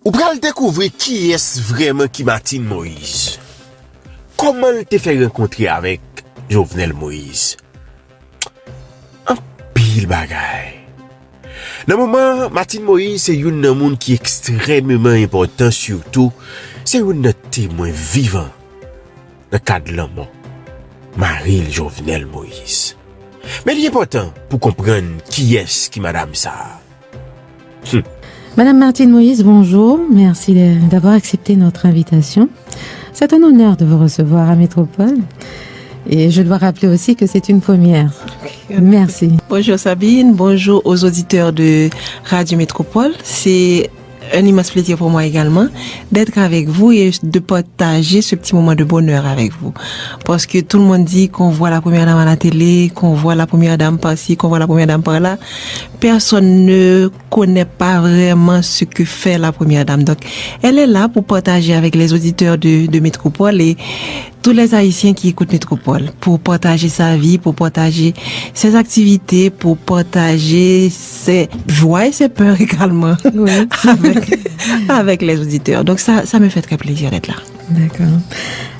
Ou pral découvrir qui est vraiment qui Martine Moïse. Comment elle te fait rencontrer avec Jovenel Moïse? Un pile bagay. Dans le moment, Martine Moïse, c'est une monde qui est extrêmement important, surtout, c'est un témoin vivant dans le cadre de l'amour. Marie Jovenel Moïse. Mais l'important pour comprendre qui est qui madame ça. Madame Martine Moïse, bonjour. Merci d'avoir accepté notre invitation. C'est un honneur de vous recevoir à Métropole. Et je dois rappeler aussi que c'est une première. Merci. Bonjour Sabine, bonjour aux auditeurs de Radio Métropole. C'est un immense plaisir pour moi également d'être avec vous et de partager ce petit moment de bonheur avec vous. Parce que tout le monde dit qu'on voit la première dame à la télé, qu'on voit la première dame par-ci, qu'on voit la première dame par-là. Personne ne connaît pas vraiment ce que fait la première dame. Donc, elle est là pour partager avec les auditeurs de Métropole et tous les Haïtiens qui écoutent Métropole, pour partager sa vie, pour partager ses activités, pour partager ses joies et ses peurs également Oui. avec les auditeurs. Donc ça me fait très plaisir d'être là. D'accord.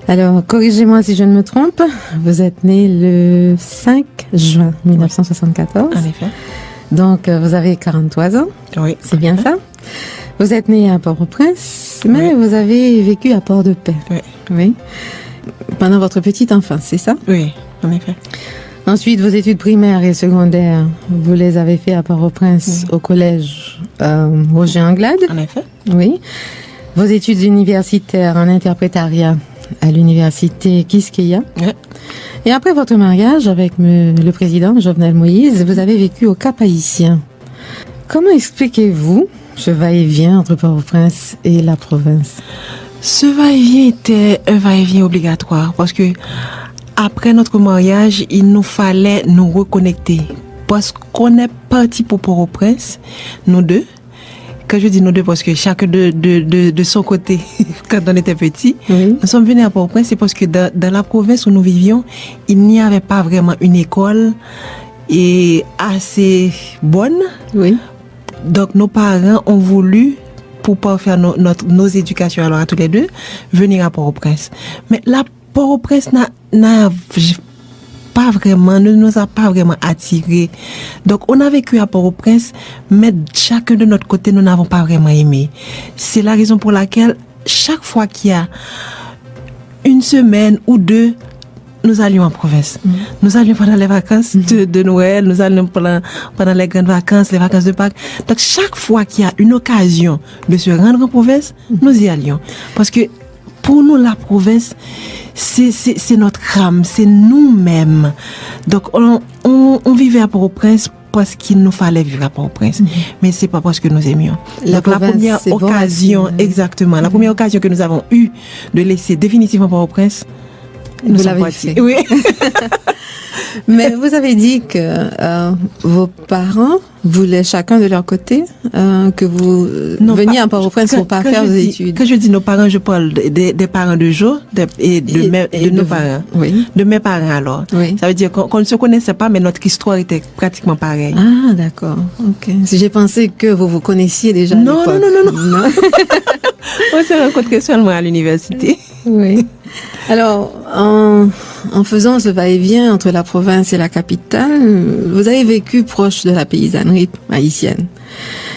Alors, corrigez-moi si je ne me trompe. Vous êtes né le 5 juin 1974. En effet. Donc, vous avez 43 ans. Oui. C'est bien ça? Vous êtes né à Port-au-Prince, mais vous avez vécu à Port-de-Paix. Oui. Oui. Pendant votre petite enfance, c'est ça? Oui, en effet. Ensuite, vos études primaires et secondaires, vous les avez fait à Port-au-Prince, au collège Roger Anglade. En effet. Oui. Vos études universitaires en interprétariat à l'université Quisqueya. Oui. Et après votre mariage avec le président Jovenel Moïse, vous avez vécu au Cap-Haïtien. Comment expliquez-vous ce va-et-vient entre Port-au-Prince et la province? Ce va-et-vient était un va-et-vient obligatoire parce que après notre mariage, il nous fallait nous reconnecter parce qu'on est parti pour Port-au-Prince, nous deux. Quand je dis nous deux, parce que chacun de son côté, quand on était petit, Oui. nous sommes venus à Port-au-Prince, c'est parce que dans la province où nous vivions, il n'y avait pas vraiment une école et assez bonne. Oui. Donc nos parents ont voulu, pour pas faire nos éducations alors à tous les deux, venir à Port-au-Prince. Mais là, Port-au-Prince ne nous a pas vraiment attirés. Donc on a vécu à Port-au-Prince, mais chacun de notre côté, nous n'avons pas vraiment aimé. C'est la raison pour laquelle chaque fois qu'il y a une semaine ou deux, nous allions en province. Nous allions pendant les vacances de Noël, nous allions pendant les grandes vacances, les vacances de Pâques. Donc, chaque fois qu'il y a une occasion de se rendre en province, nous y allions. Parce que pour nous, la province, c'est notre âme, c'est nous-mêmes. Donc, on vivait à Port-au-Prince parce qu'il nous fallait vivre à Port-au-Prince. Mais c'est pas parce que nous aimions. Donc, la première occasion, exactement, la première occasion que nous avons eue de laisser définitivement Port-au-prince, Vous l'avez fait. Oui. Mais vous avez dit que vos parents voulaient chacun de leur côté que vous veniez à Port-au-Prince pour pas faire vos études. Quand je dis nos parents, je parle des parents de Jo et de nos parents. Oui. De mes parents alors. Oui. Ça veut dire qu'on ne se connaissait pas, mais notre histoire était pratiquement pareille. Ah, d'accord. Ok. J'ai pensé que vous vous connaissiez déjà. Non. Non. On s'est rencontrés seulement à l'université. Oui. Alors, en faisant ce va-et-vient entre la province et la capitale, vous avez vécu proche de la paysannerie haïtienne.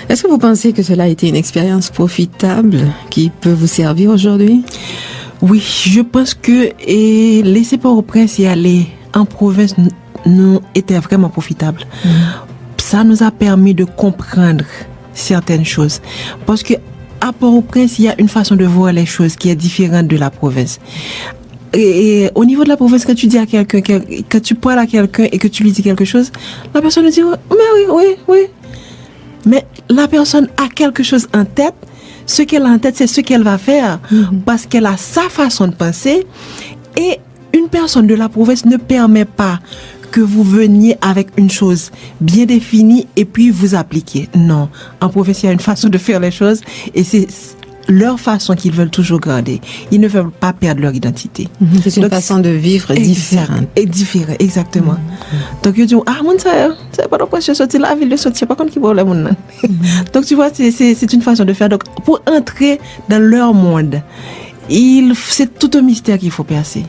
Est-ce que vous pensez que cela a été une expérience profitable qui peut vous servir aujourd'hui? Oui, je pense que laisser Port-au-Prince et aller en province nous était vraiment profitable. Ça nous a permis de comprendre certaines choses. Parce que à Port-au-Prince, il y a une façon de voir les choses qui est différente de la province. Et au niveau de la province, quand tu dis à quelqu'un, quand tu parles à quelqu'un et que tu lui dis quelque chose, la personne dit, mais oui. Mais la personne a quelque chose en tête. Ce qu'elle a en tête, c'est ce qu'elle va faire. Parce qu'elle a sa façon de penser. Et une personne de la province ne permet pas que vous veniez avec une chose bien définie et puis vous appliquez. Non. En province, il y a une façon de faire les choses et c'est leur façon qu'ils veulent toujours garder. Ils ne veulent pas perdre leur identité. C'est une façon de vivre différente. Et différente, exactement. Donc, ils disent, mon c'est pas pourquoi je suis sorti la ville, je sorti, pas contre qui problème mon. Donc, tu vois, c'est une façon de faire. Donc, pour entrer dans leur monde, c'est tout un mystère qu'il faut percer.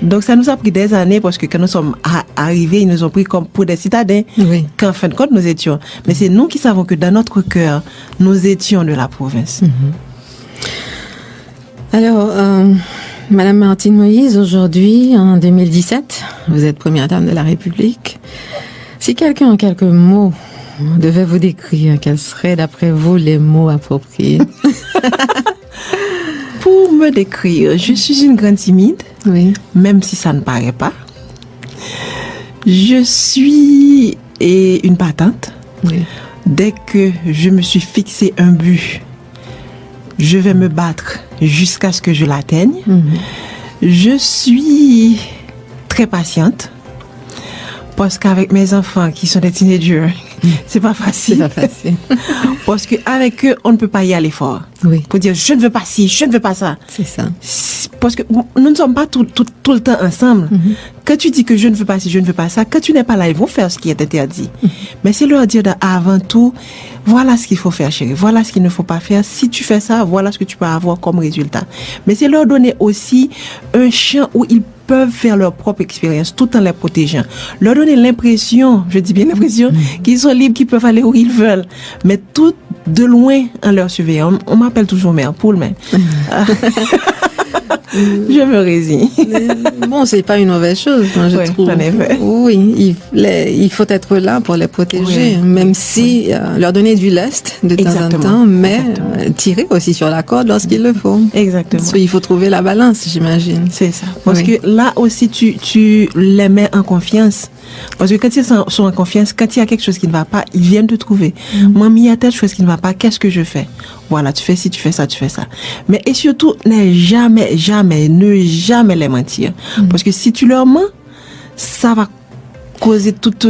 Donc, ça nous a pris des années parce que quand nous sommes arrivés, ils nous ont pris comme pour des citadins. Oui. Qu'en fin de compte, nous étions. Mais c'est nous qui savons que dans notre cœur, nous étions de la province. Alors, Madame Martine Moïse, aujourd'hui, en 2017, vous êtes première dame de la République. Si quelqu'un, en quelques mots, devait vous décrire, quels seraient, d'après vous, les mots appropriés? Pour me décrire, je suis une grande timide, Oui. même si ça ne paraît pas. Je suis une battante. Oui. Dès que je me suis fixé un but, je vais me battre jusqu'à ce que je l'atteigne. Je suis très patiente parce qu'avec mes enfants qui sont des teenagers, c'est pas facile. C'est pas facile. Parce qu'avec eux, on ne peut pas y aller fort. Oui. Pour dire, je ne veux pas ci, je ne veux pas ça. C'est ça. Parce que nous ne sommes pas tout le temps ensemble. Quand tu dis que je ne veux pas ci, je ne veux pas ça, quand tu n'es pas là, ils vont faire ce qui est interdit. Mais c'est leur dire avant tout, voilà ce qu'il faut faire, chérie. Voilà ce qu'il ne faut pas faire. Si tu fais ça, voilà ce que tu peux avoir comme résultat. Mais c'est leur donner aussi un champ où ils peuvent faire leur propre expérience tout en les protégeant. Leur donner l'impression, je dis bien l'impression, qu'ils sont libres, qu'ils peuvent aller où ils veulent. Mais tout de loin en leur surveillant. On m'appelle toujours mère poule, mais je me résigne. Bon, c'est pas une mauvaise chose, moi, je trouve. En effet. Oui, il faut être là pour les protéger, même si leur donner du lest de temps en temps, mais tirer aussi sur la corde lorsqu'il le faut. Exactement. Il faut trouver la balance, j'imagine. C'est ça. Parce que là aussi, tu les mets en confiance. Parce que quand ils sont en confiance, quand il y a quelque chose qui ne va pas, ils viennent te trouver. Mamie, il y a telle chose qui ne va pas, qu'est-ce que je fais? Voilà, tu fais ci, tu fais ça, tu fais ça. Mais et surtout, ne jamais les mentir. Parce que si tu leur mens, ça va causer toute...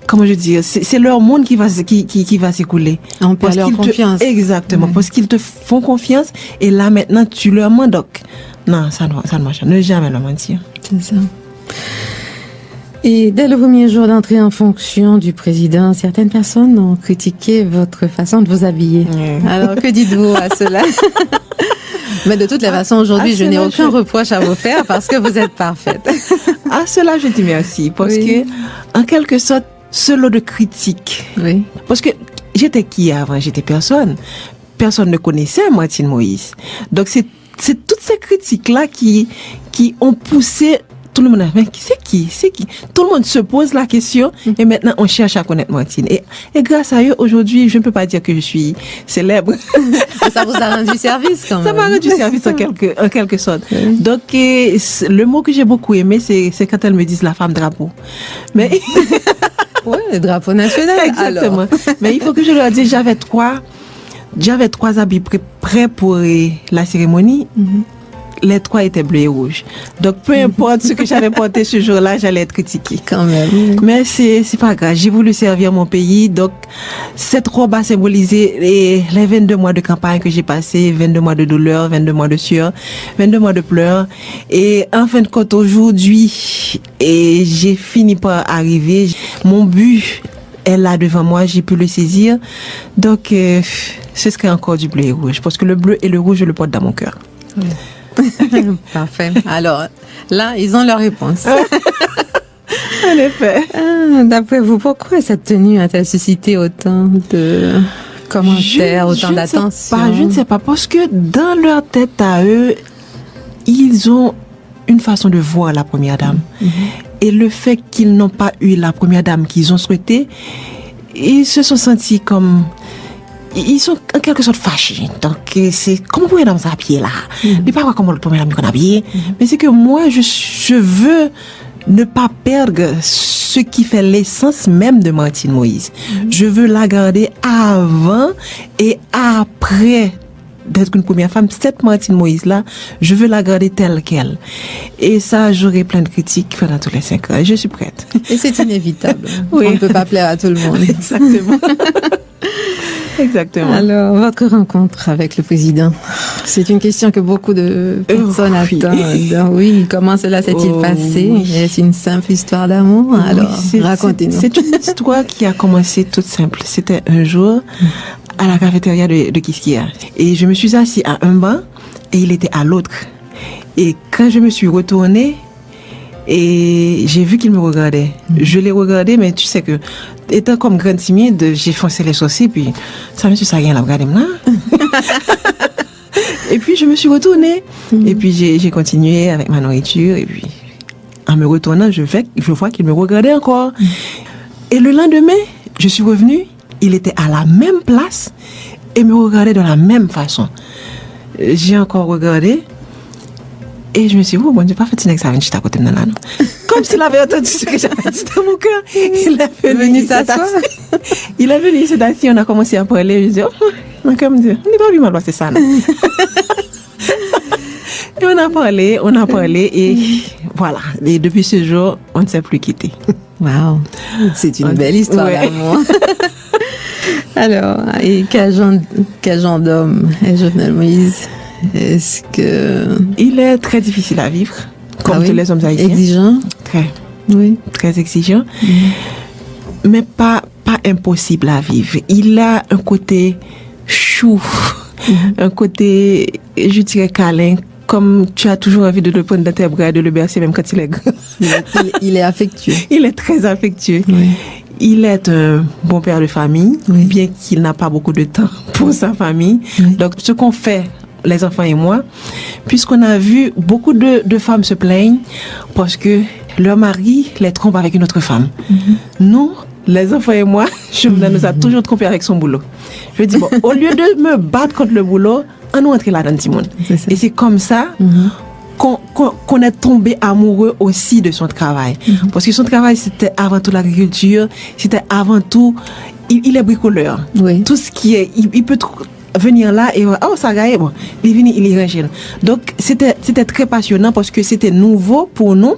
comment je dis, c'est leur monde qui va s'écouler. On perd leur confiance. Exactement, parce qu'ils te font confiance et là maintenant tu leur mens. Donc, non, ça ne marche pas. Ne jamais leur mentir. C'est ça. Et dès le premier jour d'entrée en fonction du président, certaines personnes ont critiqué votre façon de vous habiller. Alors, que dites-vous à cela? Mais de toutes les façons, aujourd'hui, je n'ai aucun reproche à vous faire parce que vous êtes parfaite. À cela, je dis merci. Parce que, en quelque sorte, ce lot de critiques. Oui. Parce que j'étais qui avant? J'étais personne. Personne ne connaissait Martine Moïse. Donc, c'est toutes ces critiques-là qui ont poussé tout le monde a dit, mais c'est qui? Tout le monde se pose la question et maintenant on cherche à connaître Martine. Et grâce à eux, aujourd'hui, je ne peux pas dire que je suis célèbre. Ça vous a rendu service quand même. Ça m'a rendu service en quelque sorte. Donc, le mot que j'ai beaucoup aimé, c'est quand elles me disent la femme drapeau. Mais oui, le drapeau national. Exactement. Alors. Mais il faut que je leur dise, j'avais trois habits prêts pour la cérémonie. Les trois étaient bleus et rouges. Donc, peu importe ce que j'avais porté ce jour-là, j'allais être critiquée. Quand même. Mais c'est pas grave. J'ai voulu servir mon pays. Donc, cette robe a symbolisé les 22 mois de campagne que j'ai passé, 22 mois de douleur, 22 mois de sueur, 22 mois de pleurs. Et en fin de compte, aujourd'hui, j'ai fini par arriver. Mon but est là devant moi. J'ai pu le saisir. Donc, ce serait encore du bleu et rouge. Parce que le bleu et le rouge, je le porte dans mon cœur. Oui. Parfait. Alors, là, ils ont leur réponse. En effet. D'après vous, pourquoi cette tenue a-t-elle suscité autant de commentaires, autant d'attention? Je ne sais pas, parce que dans leur tête à eux, ils ont une façon de voir la première dame. Et le fait qu'ils n'ont pas eu la première dame qu'ils ont souhaité, ils se sont sentis comme... Ils sont en quelque sorte fâchés. Donc, c'est comment vous dans à pied là? Ne pas voir comment le premier ami qu'on a habillé. Mais c'est que moi, je veux ne pas perdre ce qui fait l'essence même de Martine Moïse. Je veux la garder avant et après d'être une première femme. Cette Martine Moïse là, je veux la garder telle qu'elle. Et ça, j'aurai plein de critiques pendant tous les 5 ans. Et je suis prête. Et c'est inévitable. Oui. On ne peut pas plaire à tout le monde. Exactement. Exactement. Alors, votre rencontre avec le président, c'est une question que beaucoup de personnes oui. attendent. Oui, comment cela s'est-il passé? Oui. Est-ce une simple histoire d'amour? Alors, racontez-nous. C'est une histoire qui a commencé toute simple. C'était un jour à la cafétéria de Kiskia. Et je me suis assise à un banc et il était à l'autre. Et quand je me suis retournée, et j'ai vu qu'il me regardait. Je l'ai regardé, mais tu sais que, étant comme grande timide, j'ai foncé les sourcils, puis ça me suis dit, ça rien à regarder là. Et puis je me suis retournée. Et puis j'ai continué avec ma nourriture. Et puis, en me retournant, je vois qu'il me regardait encore. Et le lendemain, je suis revenue. Il était à la même place et me regardait de la même façon. J'ai encore regardé. Et je me suis dit, oh bon Dieu, pas fait une examen juste à côté de là, non. Comme s'il avait entendu ce que j'avais dit dans mon cœur. Il est venu s'asseoir. Il est venu s'asseoir, on a commencé à parler. Je me suis dit, oh, mon cœur me dit, on n'est pas lui mal, c'est ça, non. Et on a parlé et voilà. Et depuis ce jour, on ne s'est plus quitté. Waouh, c'est une belle histoire d'amour. Alors, et quel genre d'homme est Jovenel Moïse? Est-ce que... Il est très difficile à vivre, comme tous les hommes haïtiens. Exigeant? Très exigeant. Mais pas impossible à vivre. Il a un côté chou, un côté, je dirais, câlin, comme tu as toujours envie de le prendre dans tes bras et de le bercer, même quand il est grand. Il est affectueux. Il est très affectueux. Oui. Il est un bon père de famille, bien qu'il n'a pas beaucoup de temps pour sa famille. Donc, ce qu'on fait, les enfants et moi, puisqu'on a vu beaucoup de femmes se plaignent parce que leur mari les trompe avec une autre femme. Nous, les enfants et moi, Jovenel nous a toujours trompé avec son boulot. Je dis, bon, au lieu de me battre contre le boulot, on nous entre là dans le monde. Et c'est comme ça qu'on est tombé amoureux aussi de son travail. Parce que son travail, c'était avant tout l'agriculture, c'était avant tout, il est bricoleur. Tout ce qui est, il peut venir là et oh ça gagne bon il vient il est rangé. Donc c'était très passionnant parce que c'était nouveau pour nous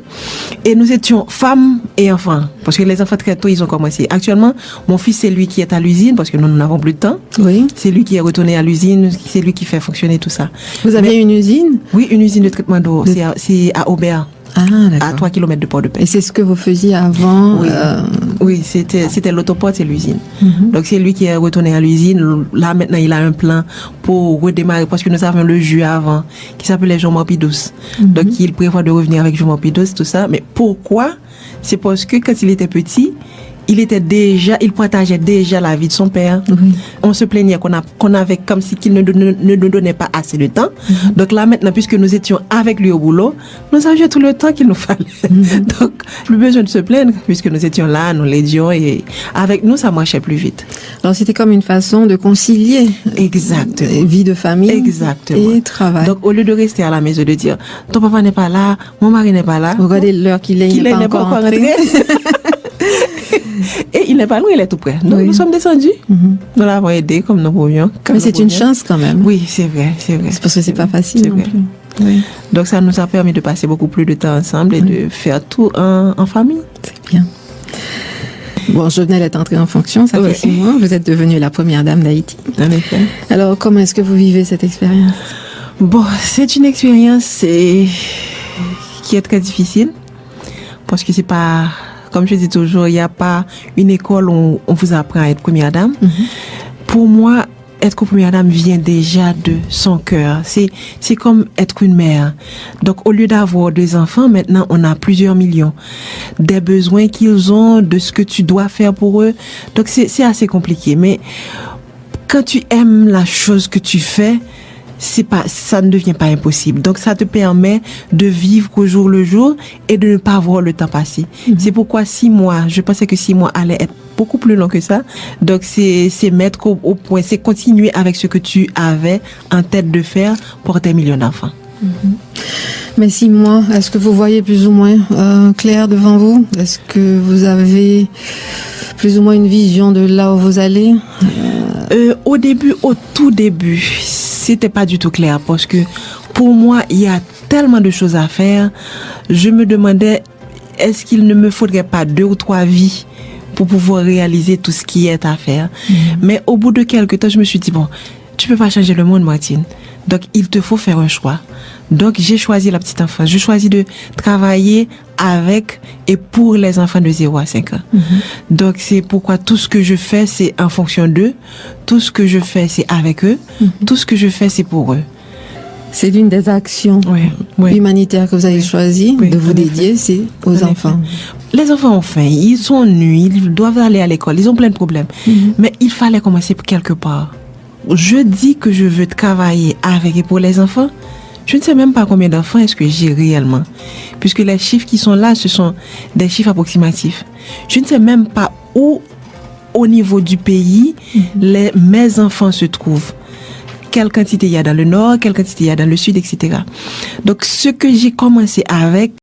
et nous étions femmes et enfants parce que les enfants très tôt ils ont commencé. Actuellement mon fils c'est lui qui est à l'usine parce que nous n'avons plus de temps. C'est lui qui est retourné à l'usine, c'est lui qui fait fonctionner tout ça. Vous avez une usine? Oui, une usine de traitement d'eau, c'est à Aubert. À 3 km de Port-de-Paix. Et c'est ce que vous faisiez avant? Oui, c'était l'autoport, c'est l'usine. Donc c'est lui qui est retourné à l'usine. Là maintenant il a un plan pour redémarrer parce que nous avons le jus avant qui s'appelait Jean Morpidous. Donc il prévoit de revenir avec Jean Morpidous, tout ça. Mais pourquoi? C'est parce que quand il était petit, il partageait déjà la vie de son père. On se plaignait qu'on avait comme si qu'il ne nous donnait pas assez de temps. Donc là maintenant, puisque nous étions avec lui au boulot, nous avions tout le temps qu'il nous fallait. Donc plus besoin de se plaindre puisque nous étions là, nous l'aidions et avec nous ça marchait plus vite. Alors c'était comme une façon de concilier vie de famille et travail. Donc au lieu de rester à la maison de dire ton papa n'est pas là, mon mari n'est pas là. Regardez l'heure qu'il n'est pas encore rentré. Et il n'est pas loin, il est tout près. Donc nous sommes descendus. Nous l'avons aidé comme nous pouvions. Mais c'est une chance quand même. Oui, c'est vrai. C'est parce que c'est pas facile non plus. Donc ça nous a permis de passer beaucoup plus de temps ensemble et de faire tout en famille. C'est bien. Bon, Jovenel est entré en fonction, ça fait 6 mois. Vous êtes devenue la première dame d'Haïti. En effet. Alors, comment est-ce que vous vivez cette expérience? Bon, c'est une expérience qui est très difficile parce que c'est pas... Comme je dis toujours, il n'y a pas une école où on vous apprend à être première dame. Pour moi, être première dame vient déjà de son cœur. C'est comme être une mère. Donc, au lieu d'avoir 2 enfants, maintenant, on a plusieurs millions. Des besoins qu'ils ont, de ce que tu dois faire pour eux. Donc, c'est assez compliqué. Mais quand tu aimes la chose que tu fais, ça ne devient pas impossible. Donc, ça te permet de vivre au jour le jour et de ne pas voir le temps passer. C'est pourquoi 6 mois, je pensais que 6 mois allaient être beaucoup plus long que ça. Donc, c'est mettre au point, c'est continuer avec ce que tu avais en tête de faire pour tes millions d'enfants. Mais 6 mois, est-ce que vous voyez plus ou moins clair devant vous? Est-ce que vous avez plus ou moins une vision de là où vous allez? Au tout début, c'était pas du tout clair parce que pour moi, il y a tellement de choses à faire. Je me demandais, est-ce qu'il ne me faudrait pas 2 ou 3 vies pour pouvoir réaliser tout ce qui est à faire. Mais au bout de quelques temps, je me suis dit, bon, tu peux pas changer le monde, Martine. Donc, il te faut faire un choix. Donc, j'ai choisi la petite enfance. Je choisis de travailler avec et pour les enfants de 0 à 5 ans. Donc, c'est pourquoi tout ce que je fais, c'est en fonction d'eux. Tout ce que je fais, c'est avec eux. Tout ce que je fais, c'est pour eux. C'est l'une des actions humanitaires que vous avez choisi de vous dédier, c'est aux enfants. Les enfants ont faim, ils sont nus, ils doivent aller à l'école, ils ont plein de problèmes. Mais il fallait commencer quelque part. Je dis que je veux travailler avec et pour les enfants. Je ne sais même pas combien d'enfants est-ce que j'ai réellement. Puisque les chiffres qui sont là, ce sont des chiffres approximatifs. Je ne sais même pas où, au niveau du pays, mes enfants se trouvent. Quelle quantité il y a dans le nord, quelle quantité il y a dans le sud, etc. Donc, ce que j'ai commencé avec,